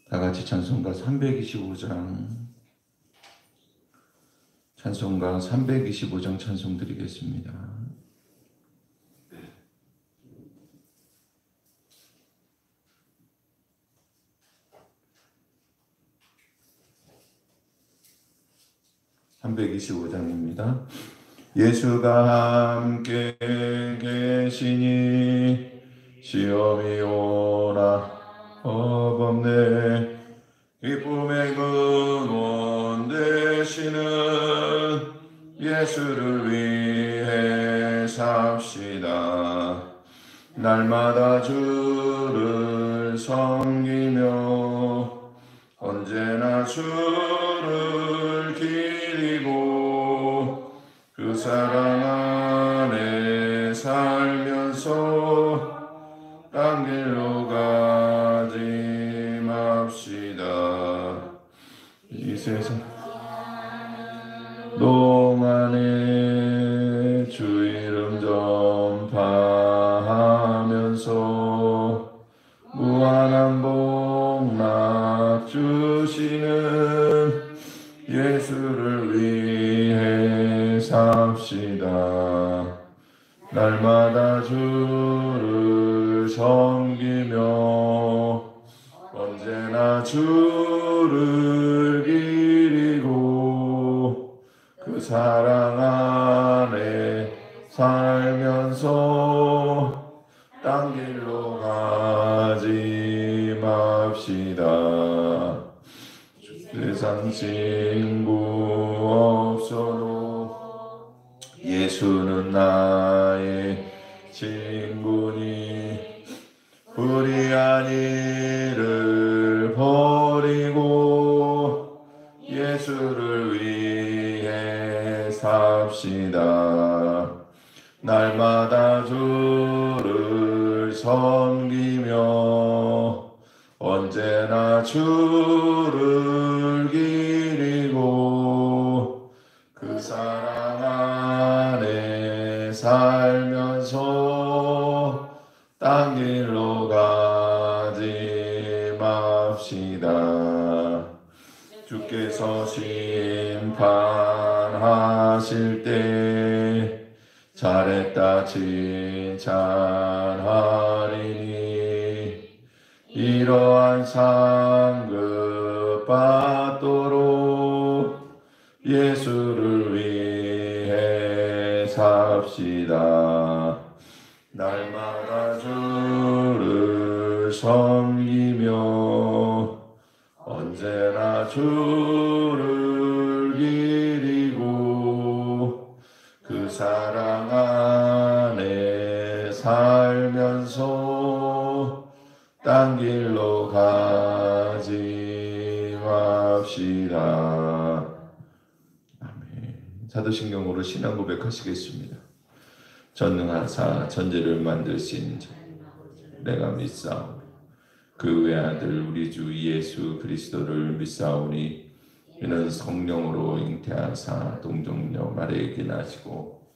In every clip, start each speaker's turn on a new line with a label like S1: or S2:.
S1: 다 같이 찬송가 325장 찬송 드리겠습니다. (325장입니다) 예수가 함께 계시니 시험이 오나 겁없네. 기쁨의 근원 되시는 예수를 위해 삽시다. 날마다 주를 섬기며 언제나 주를 기리고 그 사랑 안에 살면서 딴 길로 가지 맙시다. 이 세상 동안에 주 이름 전파하면서 무한한 복락 주시는 예수를 위해 삽시다. 날마다 주를 섬기며 언제나 주를 기리고 그 사랑 안에 살면서 딴 길로 가지 맙시다. 세상 친구 없어도 예수는 나의 친구니 불의한 일을 버리고 예수를 위해 삽시다. 날마다 주를 섬기며 언제나 주를 기리고 그 사랑 안에 살면서 딴 길로 가지 맙시다. 주께서 심판하실 때 잘했다 칭찬하리니 이러한 상급 받도록 예수를 위해 삽시다. 날마다 주를 섬기며 언제나 주를 기리고 그 사랑 안에 살면서 딴 길로 가지 맙시다. 아멘. 사도신경으로 신앙 고백하시겠습니다. 전능하사 전제를 만드신 내가 믿사오니 그 외아들 우리 주 예수 그리스도를 믿사오니 이는 성령으로 잉태하사 동정녀 마리아에게 나시고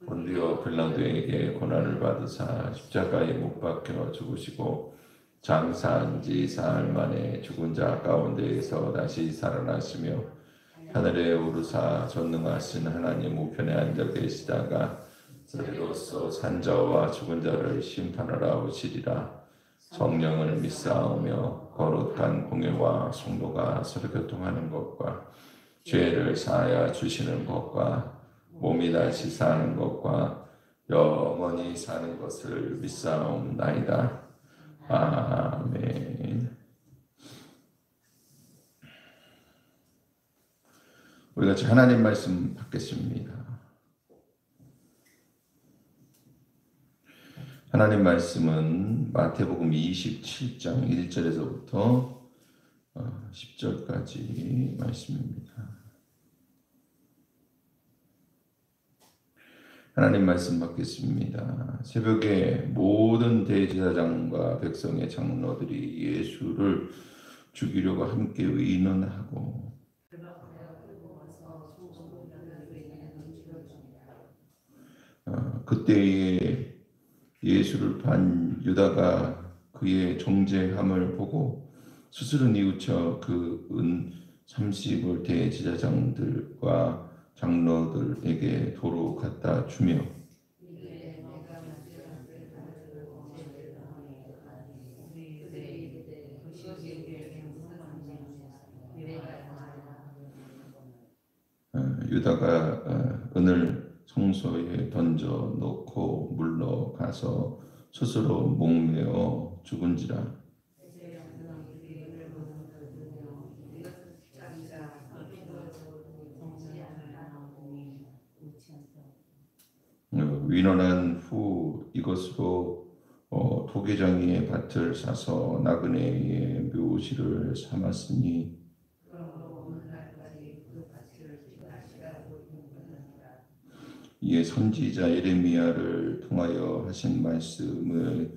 S1: 본디오 빌라도에게 고난을 받으사 십자가에 못 박혀 죽으시고 장사한 지 사흘 만에 죽은 자 가운데에서 다시 살아나시며 하늘에 오르사 전능하신 하나님 우편에 앉아 계시다가 저리로서 산자와 죽은 자를 심판하러 오시리라. 성령을 믿사오며 거룩한 공예와 성도가 서로 교통하는 것과 죄를 사하여 주시는 것과 몸이 다시 사는 것과 영원히 사는 것을 믿사옵나이다. 아멘. 우리 같이 하나님 말씀 받겠습니다. 하나님 말씀은 마태복음 27장 1절에서부터 10절까지 말씀입니다. 하나님 말씀 받겠습니다. 새벽에 모든 대제사장과 백성의 장로들이 예수를 죽이려고 함께 의논하고 그때에 예수를 판 유다가 그의 정죄함을 보고 스스로 뉘우쳐 그 은 30을 대제사장들과 장로들에게 도로 갖다 주며 유다가 은을 성소에 던져 놓고 물러가서 스스로 목매어 죽은지라. 위논한 후 이것으로 토기장이의 밭을 사서 나그네의 묘지를 삼았으니 이에 선지자 예레미야를 통하여 하신 말씀을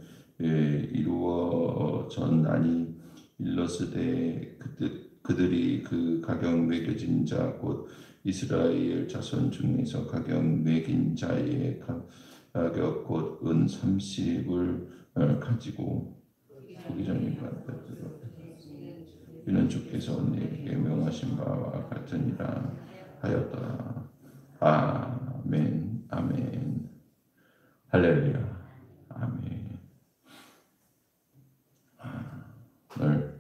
S1: 이루어졌나니 일러스되 그들이 그 가격 매겨진 자 곧 이스라엘 자손 중에서 가격 매긴 자의 가격 곧 은 30을 가지고 토기장이가 이는 주께서 내게 명하신 바와 같으니라 하였더라. 아멘, 아멘, 할렐루야, 아멘. 오늘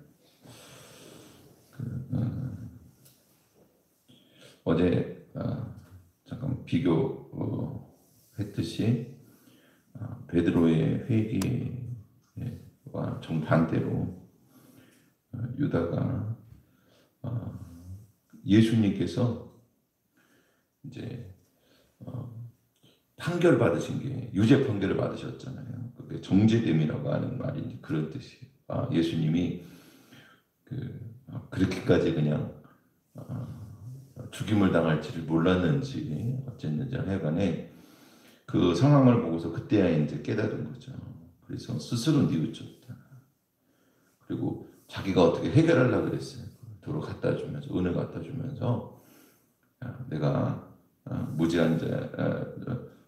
S1: 어제 잠깐 비교했듯이 베드로의 회개와 정반대로 유다가 예수님께서 이제 판결 받으신 게 유죄 판결을 받으셨잖아요. 그게 정죄됨이라고 하는 말이 그런 뜻이. 예수님이 그렇게까지 그냥 죽임을 당할지를 몰랐는지 어쨌는지 하여간에 그 상황을 보고서 그때야 이제 깨달은 거죠. 그래서 스스로 뉘우쳤다. 그리고 자기가 어떻게 해결하려고 그랬어요. 도로 갖다 주면서 은을 갖다 주면서 내가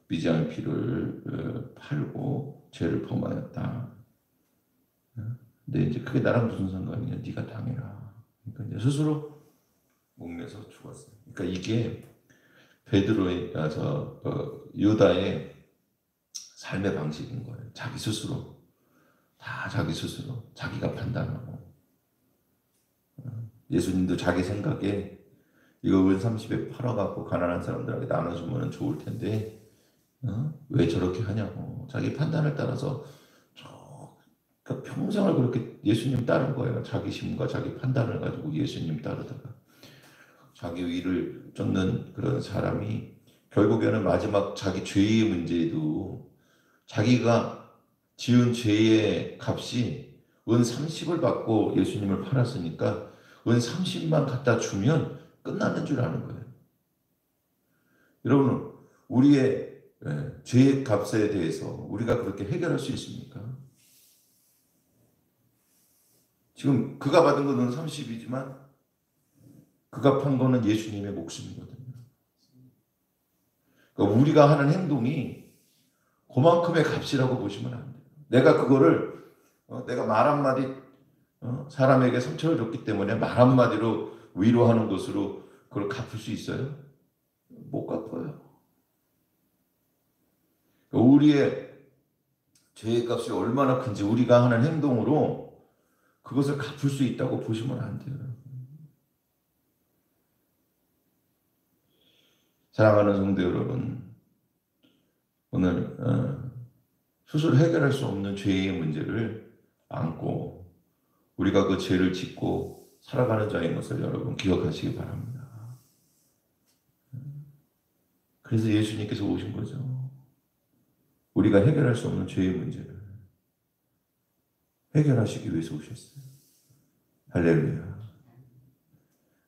S1: 미지한 피를 팔고 죄를 범하였다. 근데 이제 그게 나랑 무슨 상관이냐? 네가 당해라. 그러니까 이제 스스로 목매서 죽었어요. 그러니까 이게 베드로의 유다의 삶의 방식인 거예요. 자기 스스로 다 자기 스스로 자기가 판단하고 예수님도 자기 생각에 이거 은 30에 팔아갖고 가난한 사람들에게 나눠주면 좋을 텐데 왜 저렇게 하냐고 자기 판단을 따라서 그러니까 평생을 그렇게 예수님 따른 거예요. 자기 심과 자기 판단을 가지고 예수님 따르다가 자기 위를 쫓는 그런 사람이 결국에는 마지막 자기 죄의 문제에도 자기가 지은 죄의 값이 은 30을 받고 예수님을 팔았으니까 은 30만 갖다 주면 끝나는 줄 아는 거예요. 여러분, 우리의 죄의 값에 대해서 우리가 그렇게 해결할 수 있습니까? 지금 그가 받은 것은 30이지만 그가 판 거는 예수님의 목숨이거든요. 그러니까 우리가 하는 행동이 그만큼의 값이라고 보시면 안 돼요. 내가 그거를 내가 말 한마디 사람에게 상처를 줬기 때문에 말 한마디로 위로하는 것으로 그걸 갚을 수 있어요? 못 갚아요. 그러니까 우리의 죄의 값이 얼마나 큰지 우리가 하는 행동으로 그것을 갚을 수 있다고 보시면 안 돼요. 사랑하는 성도 여러분, 오늘 스스로 해결할 수 없는 죄의 문제를 안고 우리가 그 죄를 짓고 살아가는 자인 것을 여러분 기억하시기 바랍니다. 그래서 예수님께서 오신 거죠. 우리가 해결할 수 없는 죄의 문제를 해결하시기 위해서 오셨어요. 할렐루야.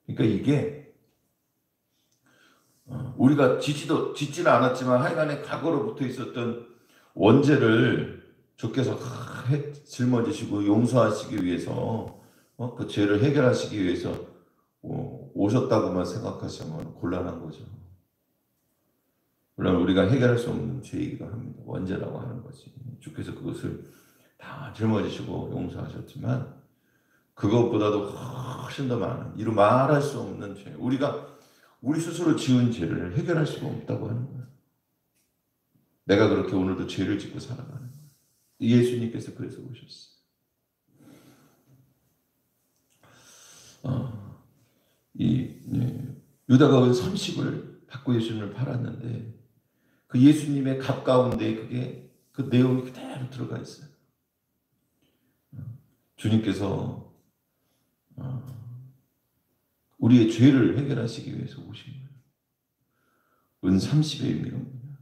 S1: 그러니까 이게 우리가 짓지는 않았지만 하여간에 과거로부터 있었던 원죄를 주께서 짊어지시고 용서하시기 위해서 그 죄를 해결하시기 위해서 오셨다고만 생각하시면 곤란한 거죠. 물론 우리가 해결할 수 없는 죄이기도 합니다. 원죄라고 하는 거지. 주께서 그것을 다 짊어지시고 용서하셨지만 그것보다도 훨씬 더 많은, 이루 말할 수 없는 죄, 우리 스스로 지은 죄를 해결할 수가 없다고 하는 거예요. 내가 그렇게 오늘도 죄를 짓고 살아가는 거예요. 예수님께서 그래서 오셨어요. 유다가 30을 받고 예수님을 팔았는데 그 예수님의 값 가운데 그 내용이 그대로 들어가 있어요. 주님께서 우리의 죄를 해결하시기 위해서 오신 거예요. 은 30의 의미가 뭐냐?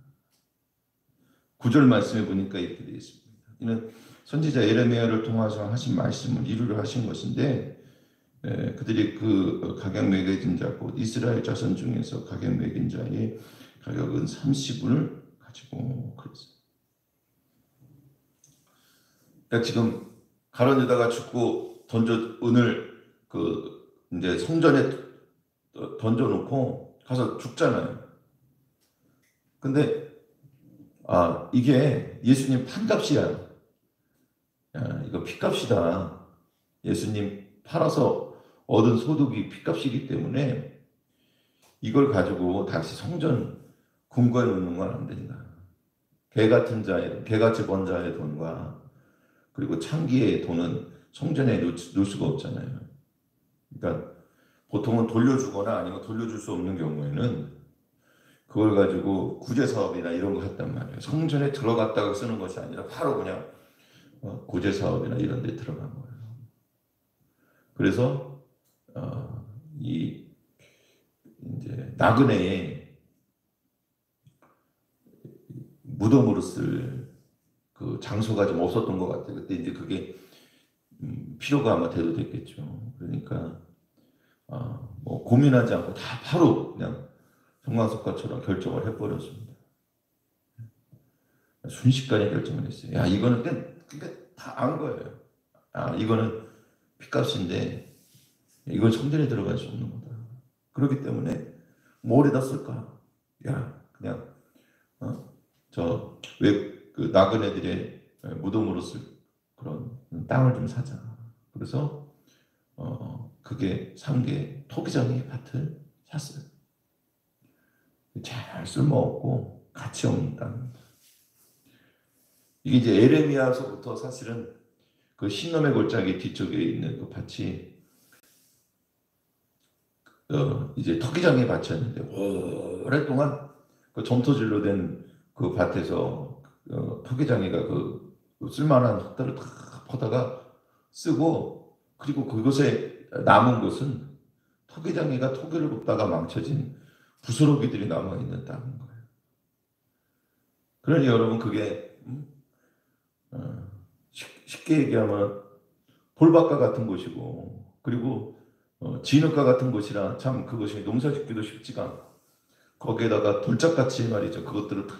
S1: 9절 말씀에 보니까 이렇게 되어 있습니다. 이는 선지자 예레미야를 통해서 하신 말씀을 이루려 하신 것인데 그들이 그 가격 매겨진 자 곧 이스라엘 자손 중에서 가격 매긴 자의 가격은 30분을 가지고 그랬어요. 그러니까 지금 가룟 유다가 죽고 은을 이제 성전에 던져놓고 가서 죽잖아요. 근데 이게 예수님 판값이야. 야, 이거 핏값이다. 예수님 팔아서 얻은 소득이 핏값이기 때문에 이걸 가지고 다시 성전 궁궐에 놓는 건 안 된다. 개같이 번 자의 돈과 그리고 창기의 돈은 성전에 놓을 수가 없잖아요. 그러니까 보통은 돌려주거나 아니면 돌려줄 수 없는 경우에는 그걸 가지고 구제사업이나 이런 거 했단 말이에요. 성전에 들어갔다가 쓰는 것이 아니라 바로 그냥 구제사업이나 이런 데 들어간 거예요. 그래서 이제 나그네에 무덤으로 쓸 그 장소가 좀 없었던 것 같아요. 그때 이제 그게 필요가 아마 대두됐겠죠. 그러니까 뭐 고민하지 않고 다 바로 그냥 성광석가처럼 결정을 해버렸습니다. 순식간에 결정을 했어요. 야, 이거는 그러니까 다 안 거예요. 이거는 핏값인데 이건 성전에 들어갈 수 없는 거다. 그렇기 때문에 뭐에다 쓸까? 야, 그냥 그 나그네들의 무덤으로 쓸 그런 땅을 좀 사자. 그래서 그게 산 게 토기장의 밭을 샀어요. 잘 쓸모없고 가치 없는 땅. 이게 이제 에레미야서부터 사실은 그 신놈의 골짜기 뒤쪽에 있는 그 밭이 이제 토기장의 밭이었는데 오랫동안 그 점토질로 된 그 밭에서 토기장이가 그 쓸만한 흙들을 다 퍼다가 쓰고 그리고 그곳에 남은 것은 토기장이가 토기를 굽다가 망쳐진 부스러기들이 남아있는 땅인 거예요. 그러니 여러분 그게 쉽게 얘기하면 돌밭과 같은 곳이고 그리고 진흙과 같은 곳이라 참 그것이 농사짓기도 쉽지가 않고 거기에다가 돌짝같이 말이죠. 그것들을 다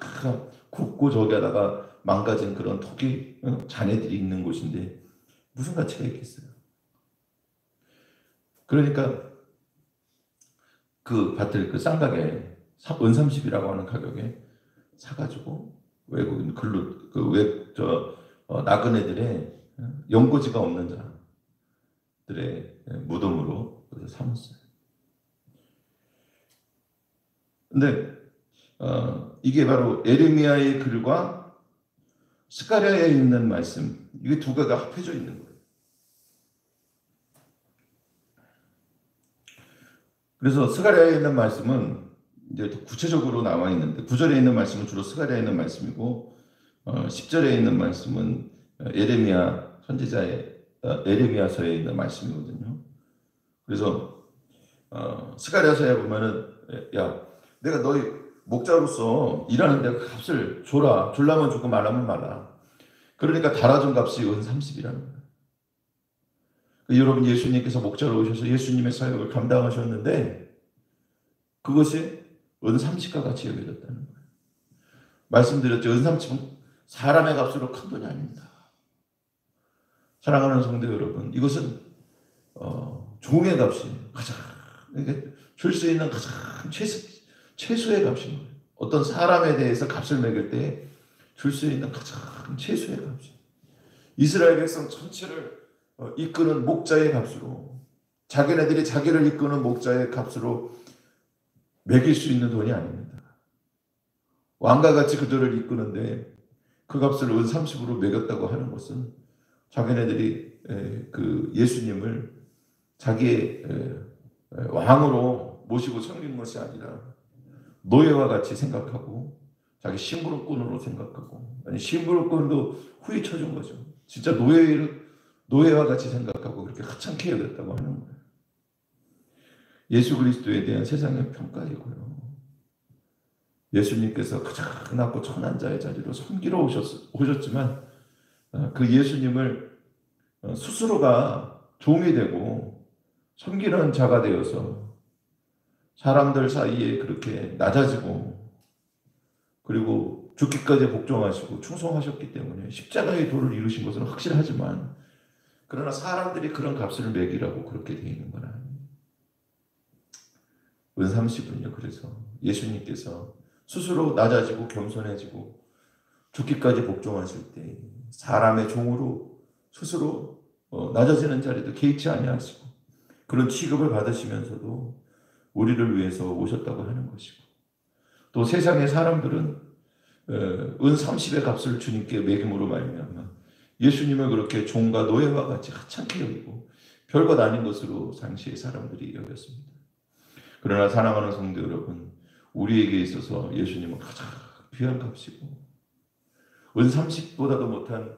S1: 굽고 저기에다가 망가진 그런 토기 잔해들이 있는 곳인데 무슨 가치가 있겠어요. 그러니까 그 밭을 그 싼 가격에 은 30이라고 하는 가격에 사가지고 외국인 나그네들의 연고지가 없는 자들의 무덤으로 삼았어요. 근데 이게 바로 예레미야의 글과 스가랴에 있는 말씀, 이게 두 개가 합해져 있는 거예요. 그래서 스가랴에 있는 말씀은 이제 구체적으로 나와 있는데 9절에 있는 말씀은 주로 스가랴에 있는 말씀이고 10절에 있는 말씀은 예레미야 선지자의 예레미야서에 있는 말씀이거든요. 그래서 스가랴서에 보면은 야, 내가 너희 목자로서 일하는 데 값을 줘라. 줄라면 주고 말하면 말라. 그러니까 달아준 값이 은 30이라는 거예요. 여러분 예수님께서 목자로 오셔서 예수님의 사역을 감당하셨는데 그것이 은 30과 같이 여겨졌다는 거예요. 말씀드렸죠. 은 30은 사람의 값으로 큰 돈이 아닙니다. 사랑하는 성도 여러분, 이것은 종의 값이 가장 줄 수 있는 가장 최소의 값인 거예요. 어떤 사람에 대해서 값을 매길 때 줄 수 있는 가장 최소의 값이. 이스라엘 백성 전체를 이끄는 목자의 값으로, 자기네들이 자기를 이끄는 목자의 값으로 매길 수 있는 돈이 아닙니다. 왕과 같이 그들을 이끄는데 그 값을 은 30으로 매겼다고 하는 것은 자기네들이 그 예수님을 자기의 왕으로 모시고 섬긴 것이 아니라 노예와 같이 생각하고 자기 심부름꾼으로 생각하고, 아니 심부름꾼도 후이 쳐준 거죠. 진짜 노예와 같이 생각하고 그렇게 하찮게 여겼다고 하는 거예요. 예수 그리스도에 대한 세상의 평가이고요. 예수님께서 가장 낮고 천한 자의 자리로 섬기러 오셨지만 그 예수님을 스스로가 종이 되고 섬기는 자가 되어서 사람들 사이에 그렇게 낮아지고 그리고 죽기까지 복종하시고 충성하셨기 때문에 십자가의 도를 이루신 것은 확실하지만, 그러나 사람들이 그런 값을 매기라고 그렇게 되어 있는 건 아니에요. 은 30은요. 그래서 예수님께서 스스로 낮아지고 겸손해지고 죽기까지 복종하실 때 사람의 종으로 스스로 낮아지는 자리도 개의치 아니하시고 그런 취급을 받으시면서도 우리를 위해서 오셨다고 하는 것이고, 또 세상의 사람들은 은 30의 값을 주님께 매김으로 말미암아 예수님을 그렇게 종과 노예와 같이 하찮게 여기고 별것 아닌 것으로 당시의 사람들이 여겼습니다. 그러나 사랑하는 성도 여러분, 우리에게 있어서 예수님은 가장 귀한 값이고 은 30보다도 못한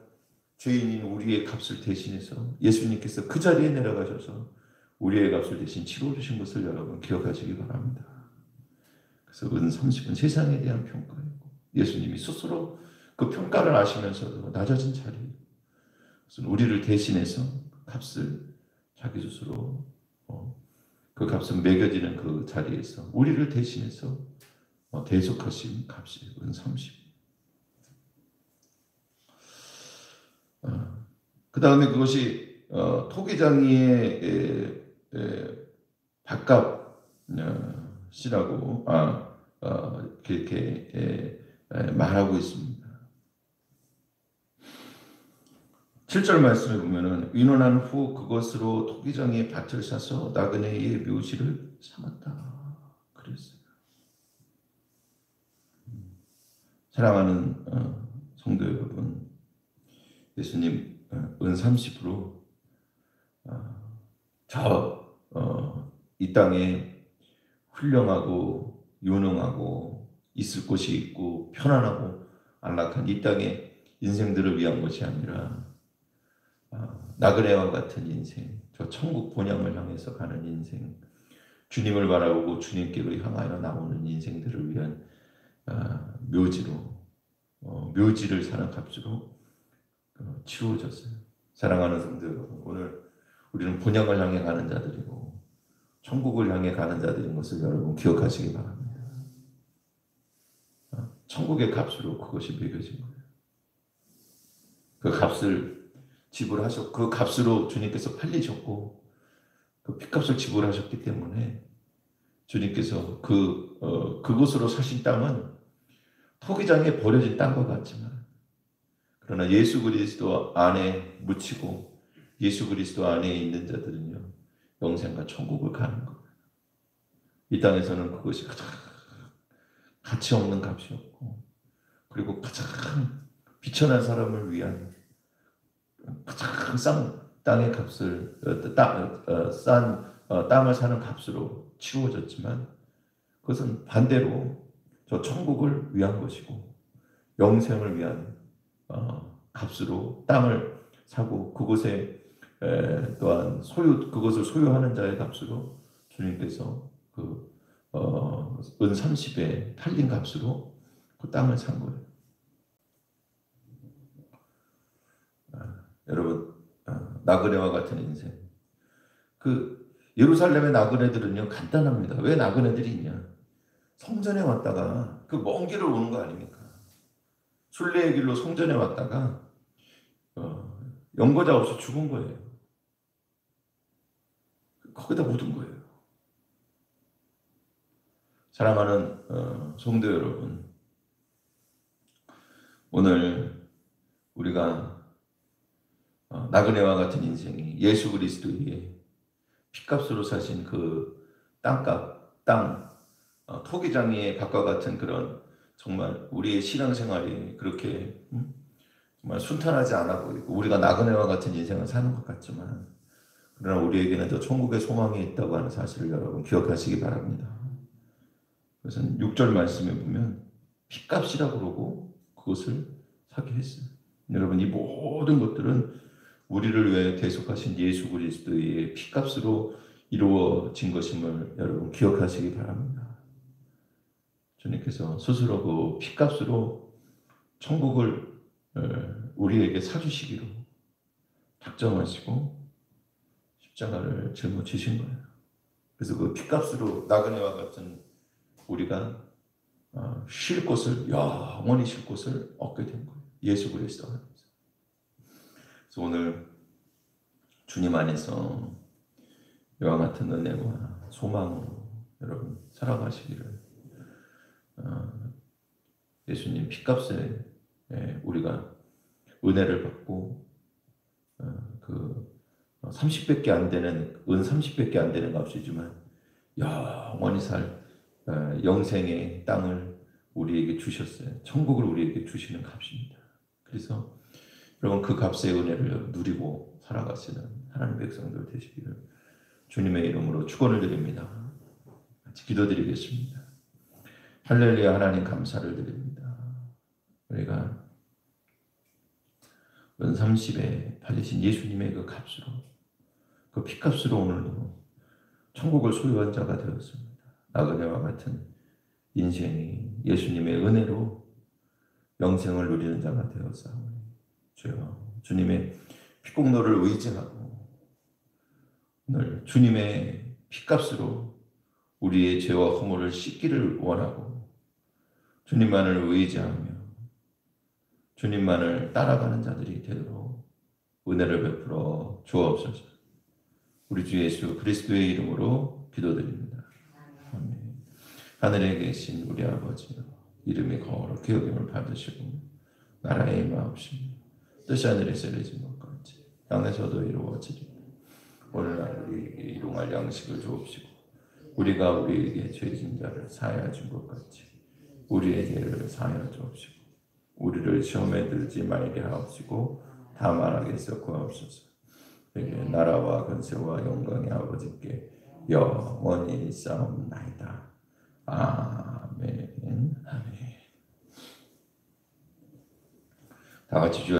S1: 죄인인 우리의 값을 대신해서 예수님께서 그 자리에 내려가셔서 우리의 값을 대신 치러주신 것을 여러분 기억하시기 바랍니다. 그래서 은 30은 세상에 대한 평가이고 예수님이 스스로 그 평가를 아시면서도 낮아진 자리에 우리를 대신해서 값을 자기 스스로 그 값은 매겨지는 그 자리에서 우리를 대신해서 대속하신 값이 은 30. 그 다음에 그것이 토기장이의 밥값이라고 그렇게 말하고 있습니다. 7절 말씀에 보면은 의논한 후 그것으로 토기장의 밭을 사서 나그네의 묘지를 삼았다 그랬어요. 사랑하는 성도 여러분, 예수님 은 30으로 이 땅에 훌륭하고 유능하고 있을 곳이 있고 편안하고 안락한 이 땅의 인생들을 위한 것이 아니라 나그네와 같은 인생, 저 천국 본향을 향해서 가는 인생, 주님을 바라보고 주님께로 향하여 나오는 인생들을 위한 묘지를 사는 값으로 치루어졌어요. 사랑하는 성도 여러분, 오늘 우리는 본향을 향해 가는 자들이고 천국을 향해 가는 자들인 것을 여러분 기억하시기 바랍니다. 천국의 값으로 그것이 매겨진 거예요. 그 값을 지불하셨고 그 값으로 주님께서 팔리셨고 그 핏값을 지불하셨기 때문에 주님께서 그곳으로 사신 땅은 토기장에 버려진 땅과 같지만, 그러나 예수 그리스도 안에 묻히고 예수 그리스도 안에 있는 자들은요 영생과 천국을 가는 거예요. 이 땅에서는 그것이 가장 가치 없는 값이었고, 그리고 가장 비천한 사람을 위한 가장 싼 땅의 값을 땅을 사는 값으로 치루어졌지만, 그것은 반대로 저 천국을 위한 것이고 영생을 위한 값으로 땅을 사고 그곳에 또한 그것을 소유하는 자의 값으로 주님께서 은 30에 팔린 값으로 그 땅을 산 거예요. 여러분, 나그네와 같은 인생. 그 예루살렘의 나그네들은요 간단합니다. 왜 나그네들이 있냐? 성전에 왔다가 그 먼 길을 오는 거 아닙니까? 순례의 길로 성전에 왔다가 연고자 없이 죽은 거예요. 거기다 묻은 거예요. 사랑하는 성도 여러분, 오늘 우리가 나그네와 같은 인생이 예수 그리스도의 피값으로 사신 그 토기장이의 값과 같은 그런 정말 우리의 신앙생활이 그렇게 정말 순탄하지 않아 보이고 우리가 나그네와 같은 인생을 사는 것 같지만 그러나 우리에게는 더 천국의 소망이 있다고 하는 사실을 여러분 기억하시기 바랍니다. 그래서 6절 말씀에 보면 피값이라고 그러고 그것을 사게 했어요. 여러분 이 모든 것들은 우리를 위해 대속하신 예수 그리스도의 피값으로 이루어진 것임을 여러분 기억하시기 바랍니다. 주님께서 스스로 그 피값으로 천국을 우리에게 사주시기로 작정하시고 십자가를 짊어지신 거예요. 그래서 그 피값으로 나그네와 같은 우리가 쉴 곳을 영원히 쉴 곳을 얻게 된 거예요. 예수 그리스도 안에서. 그래서 오늘 주님 안에서 이와 같은 은혜와 소망으로 여러분 살아가시기를 예수님 피값에 우리가 은혜를 받고 그 30밖에 안 되는 은 30밖에 안 되는 값이지만 영원히 살 영생의 땅을 우리에게 주셨어요. 천국을 우리에게 주시는 값입니다. 그래서 여러분 그 값의 은혜를 누리고 살아가시는 하나님 백성들 되시기를 주님의 이름으로 축원을 드립니다. 같이 기도드리겠습니다. 할렐루야. 하나님 감사를 드립니다. 우리가 은 30에 팔리신 예수님의 그 값으로 그 피값으로 오늘도 천국을 소유한 자가 되었습니다. 나그네와 같은 인생이 예수님의 은혜로 영생을 누리는 자가 되었사오니 주여 주님의 피공로를 의지하고 오늘 주님의 피값으로 우리의 죄와 허물을 씻기를 원하고 주님만을 의지하며 주님만을 따라가는 자들이 되도록 은혜를 베풀어 주옵소서. 우리 주 예수 그리스도의 이름으로 기도드립니다. 아멘. 하늘에 계신 우리 아버지여 이름이 거룩히 여김을 받으시고 나라의 임하옵시며 뜻이 하늘에서 이루어진 것 같이 땅에서도 이루어지리라. 오늘날 우리에게 일용할 양식을 주옵시고 우리가 우리에게 죄진 자를 사하여 준 것 같이 우리의 죄를 사하여 주옵시고 우리를 시험에 들지 말게 하옵시고 다만 악에서 구하옵소서. 내게 나라와 권세와 영광이 아버지께 영원히 있사옵나이다. 아멘. 아멘. 다 같이